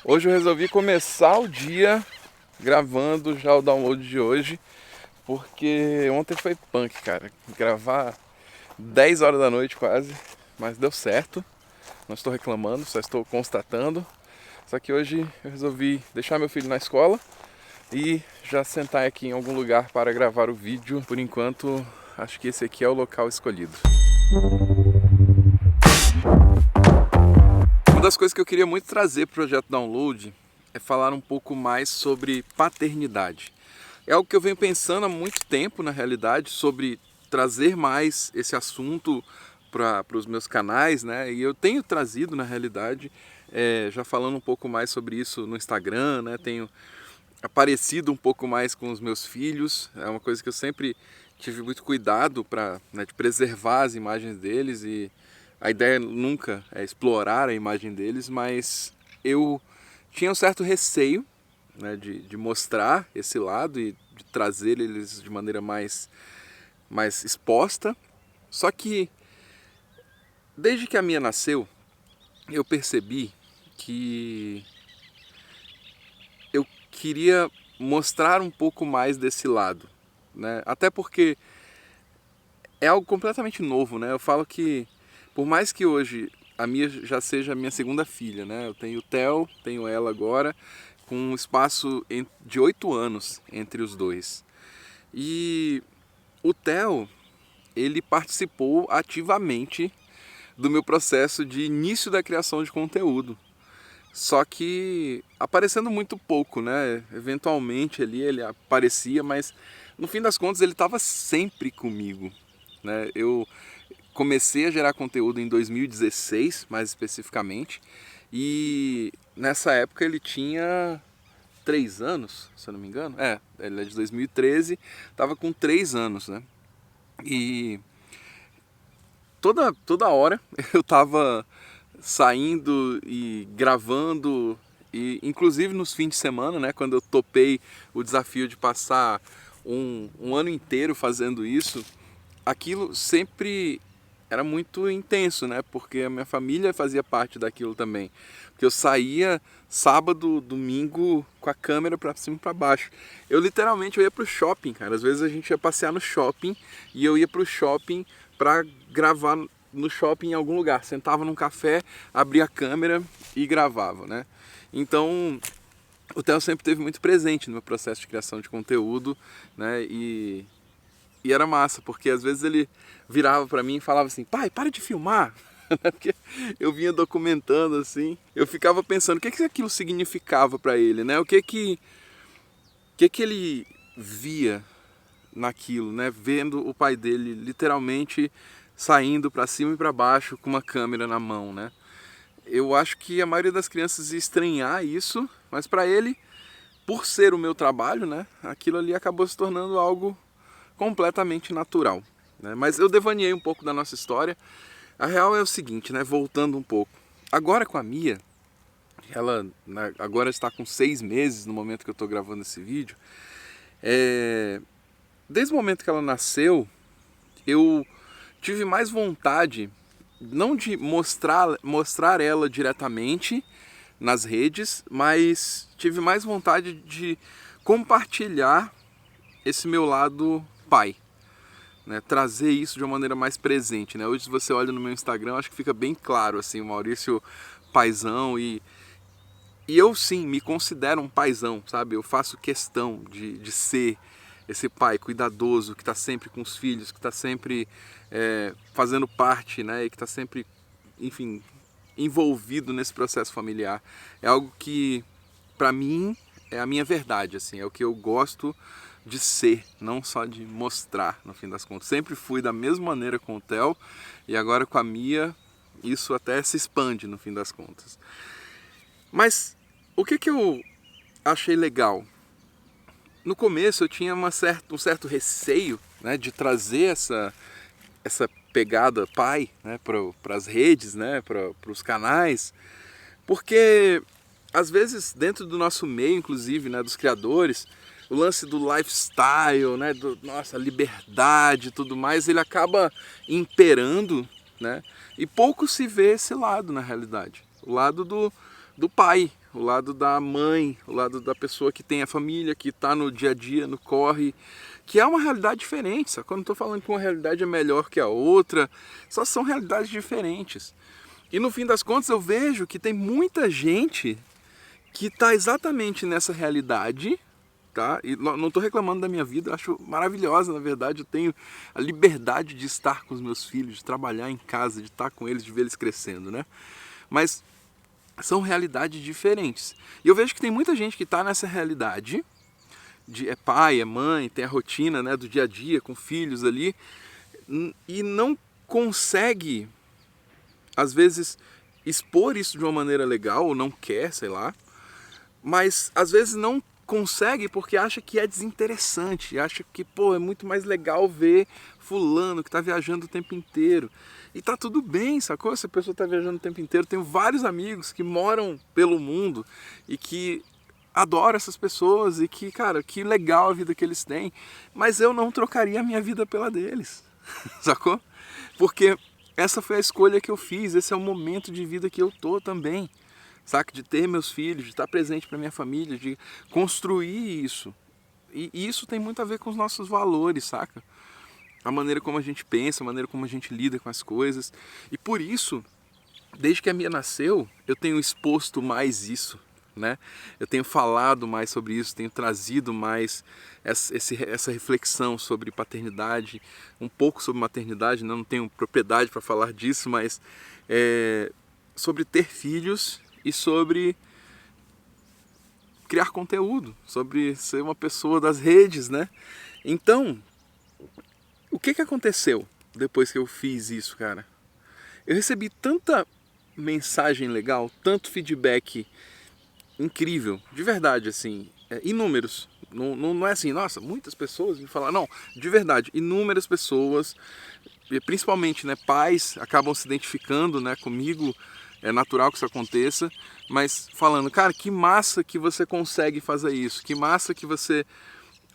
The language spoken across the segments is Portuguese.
Hoje eu resolvi começar o dia gravando já o download de hoje, porque ontem foi punk, cara. Gravar 10 horas da noite quase, mas deu certo. Não estou reclamando, só estou constatando. Só que hoje eu resolvi deixar meu filho na escola e já sentar aqui em algum lugar para gravar o vídeo. Por enquanto, acho que esse aqui é o local escolhido. Uma das coisas que eu queria muito trazer para o projeto Download é falar um pouco mais sobre paternidade. É algo que eu venho pensando há muito tempo, na realidade, sobre trazer mais esse assunto para os meus canais, né? E eu tenho trazido, na realidade, já falando um pouco mais sobre isso no Instagram, né? Tenho aparecido um pouco mais com os meus filhos. É uma coisa que eu sempre tive muito cuidado para, né, de preservar as imagens deles, e a ideia nunca é explorar a imagem deles, mas eu tinha um certo receio, né, de mostrar esse lado e de trazer eles de maneira mais exposta. Só que desde que a minha nasceu, eu percebi que eu queria mostrar um pouco mais desse lado, né? Até porque é algo completamente novo, né? Eu falo que, por mais que hoje a Mia já seja a minha segunda filha, né? Eu tenho o Theo, tenho ela agora, com um espaço de 8 anos entre os dois. E o Theo, ele participou ativamente do meu processo de início da criação de conteúdo. Só que aparecendo muito pouco, né? Eventualmente ali ele aparecia, mas no fim das contas ele estava sempre comigo, né? Eu comecei a gerar conteúdo em 2016, mais especificamente, e nessa época ele tinha 3 anos, se eu não me engano. Ele é de 2013, estava com 3 anos, né? E toda hora eu estava saindo e gravando, e inclusive nos fins de semana, né, quando eu topei o desafio de passar um ano inteiro fazendo isso, aquilo sempre era muito intenso, né, porque a minha família fazia parte daquilo também. Porque eu saía sábado, domingo com a câmera para cima e para baixo. Eu literalmente ia pro shopping, cara. Às vezes a gente ia passear no shopping e eu ia pro shopping para gravar no shopping em algum lugar. Sentava num café, abria a câmera e gravava, né? Então, o Theo sempre esteve muito presente no meu processo de criação de conteúdo, né? E era massa, porque às vezes ele virava pra mim e falava assim: pai, para de filmar. Porque eu vinha documentando assim, eu ficava pensando o que aquilo significava pra ele, né? O que ele via naquilo, né? Vendo o pai dele literalmente saindo pra cima e pra baixo com uma câmera na mão, né? Eu acho que a maioria das crianças ia estranhar isso, mas pra ele, por ser o meu trabalho, né? Aquilo ali acabou se tornando algo completamente natural, né? Mas eu devaneei um pouco da nossa história. A real é o seguinte, né? Voltando um pouco. Agora com a Mia, ela agora está com 6 meses no momento que eu estou gravando esse vídeo. Desde o momento que ela nasceu, eu tive mais vontade, não de mostrar ela diretamente nas redes, mas tive mais vontade de compartilhar esse meu lado pai, né? Trazer isso de uma maneira mais presente, né? Hoje, se você olha no meu Instagram, acho que fica bem claro assim, o Maurício paizão, e eu sim me considero um paizão, sabe? Eu faço questão de ser esse pai cuidadoso, que está sempre com os filhos, que está sempre fazendo parte, né? E que está sempre, enfim, envolvido nesse processo familiar. É algo que, para mim, é a minha verdade, assim, é o que eu gosto de ser, não só de mostrar, no fim das contas. Sempre fui da mesma maneira com o Theo, e agora com a Mia, isso até se expande, no fim das contas. Mas o que eu achei legal? No começo eu tinha um certo receio, né, de trazer essa pegada pai, né, para as redes, né, para os canais, porque às vezes dentro do nosso meio, inclusive, né, dos criadores, o lance do lifestyle, né, nossa, liberdade e tudo mais, ele acaba imperando, né, e pouco se vê esse lado na realidade, o lado do pai, o lado da mãe, o lado da pessoa que tem a família, que está no dia a dia, no corre, que é uma realidade diferente, sabe? Eu não estou falando que uma realidade é melhor que a outra, só são realidades diferentes. E no fim das contas eu vejo que tem muita gente que está exatamente nessa realidade, tá? E não estou reclamando da minha vida, eu acho maravilhosa, na verdade. Eu tenho a liberdade de estar com os meus filhos, de trabalhar em casa, de estar com eles, de ver eles crescendo, né? Mas são realidades diferentes. E eu vejo que tem muita gente que está nessa realidade, é pai, é mãe, tem a rotina, né, do dia a dia com filhos ali, e não consegue, às vezes, expor isso de uma maneira legal, ou não quer, sei lá, mas às vezes não consegue porque acha que é desinteressante, acha que, pô, é muito mais legal ver fulano que está viajando o tempo inteiro. E tá tudo bem, sacou? Se a pessoa está viajando o tempo inteiro, tenho vários amigos que moram pelo mundo e que adoram essas pessoas e que, cara, que legal a vida que eles têm, mas eu não trocaria a minha vida pela deles, sacou? Porque essa foi a escolha que eu fiz, esse é o momento de vida que eu tô também. Saca? De ter meus filhos, de estar presente para minha família, de construir isso. E isso tem muito a ver com os nossos valores, saca? A maneira como a gente pensa, a maneira como a gente lida com as coisas. E por isso, desde que a Mia nasceu, eu tenho exposto mais isso, né? Eu tenho falado mais sobre isso, tenho trazido mais essa reflexão sobre paternidade, um pouco sobre maternidade, não tenho propriedade para falar disso, mas sobre ter filhos e sobre criar conteúdo, sobre ser uma pessoa das redes, né? Então, o que aconteceu depois que eu fiz isso, cara? Eu recebi tanta mensagem legal, tanto feedback incrível, de verdade, assim, inúmeros. Não é assim, nossa, muitas pessoas me falaram, não, de verdade, inúmeras pessoas, principalmente, né, pais, acabam se identificando, né, comigo. É natural que isso aconteça, mas falando, cara, que massa que você consegue fazer isso, que massa que você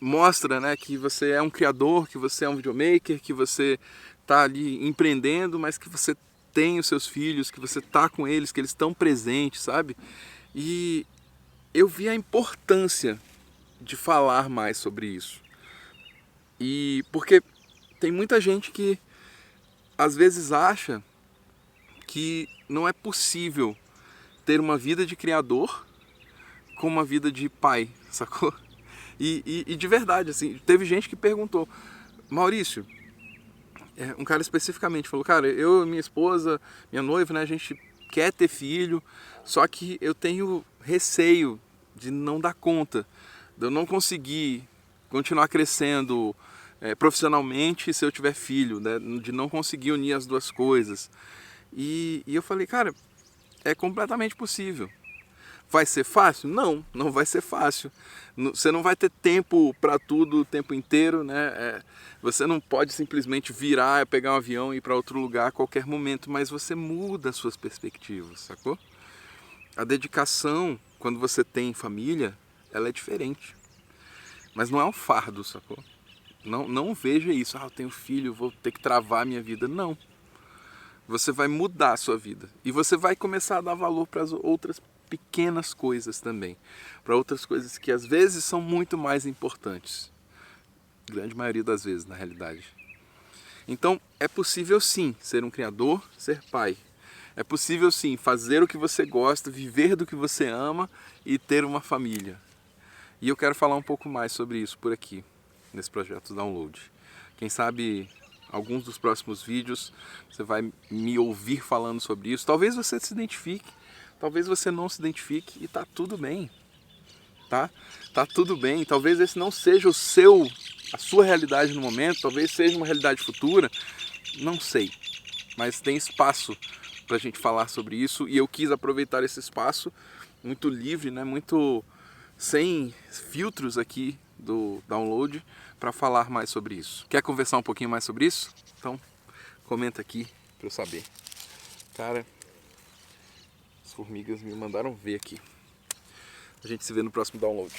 mostra, né, que você é um criador, que você é um videomaker, que você está ali empreendendo, mas que você tem os seus filhos, que você está com eles, que eles estão presentes, sabe? E eu vi a importância de falar mais sobre isso. E porque tem muita gente que às vezes acha que não é possível ter uma vida de criador com uma vida de pai, sacou? E de verdade, assim, teve gente que perguntou, Maurício, um cara especificamente falou, cara, eu e minha esposa, minha noiva, né, a gente quer ter filho, só que eu tenho receio de não dar conta, de eu não conseguir continuar crescendo profissionalmente se eu tiver filho, né, de não conseguir unir as duas coisas. E eu falei, cara, é completamente possível. Vai ser fácil? Não, não vai ser fácil. Você não vai ter tempo para tudo o tempo inteiro, né? Você não pode simplesmente virar, pegar um avião e ir para outro lugar a qualquer momento, mas você muda as suas perspectivas, sacou? A dedicação, quando você tem família, ela é diferente. Mas não é um fardo, sacou? Não veja isso, eu tenho filho, vou ter que travar a minha vida. Não. Você vai mudar a sua vida. E você vai começar a dar valor para as outras pequenas coisas também. Para outras coisas que às vezes são muito mais importantes. Grande maioria das vezes, na realidade. Então, é possível sim ser um criador, ser pai. É possível sim fazer o que você gosta, viver do que você ama e ter uma família. E eu quero falar um pouco mais sobre isso por aqui, nesse projeto Download. Quem sabe alguns dos próximos vídeos você vai me ouvir falando sobre isso. Talvez você se identifique, talvez você não se identifique e tá tudo bem, tá? Tá tudo bem. Talvez esse não seja a sua realidade no momento, talvez seja uma realidade futura, não sei. Mas tem espaço pra gente falar sobre isso e eu quis aproveitar esse espaço muito livre, né? Muito sem filtros aqui do Download para falar mais sobre isso. Quer conversar um pouquinho mais sobre isso? Então comenta aqui para eu saber. Cara, as formigas me mandaram ver aqui. A gente se vê no próximo Download.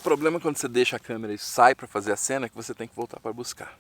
problema quando você deixa a câmera e sai para fazer a cena é que você tem que voltar para buscar.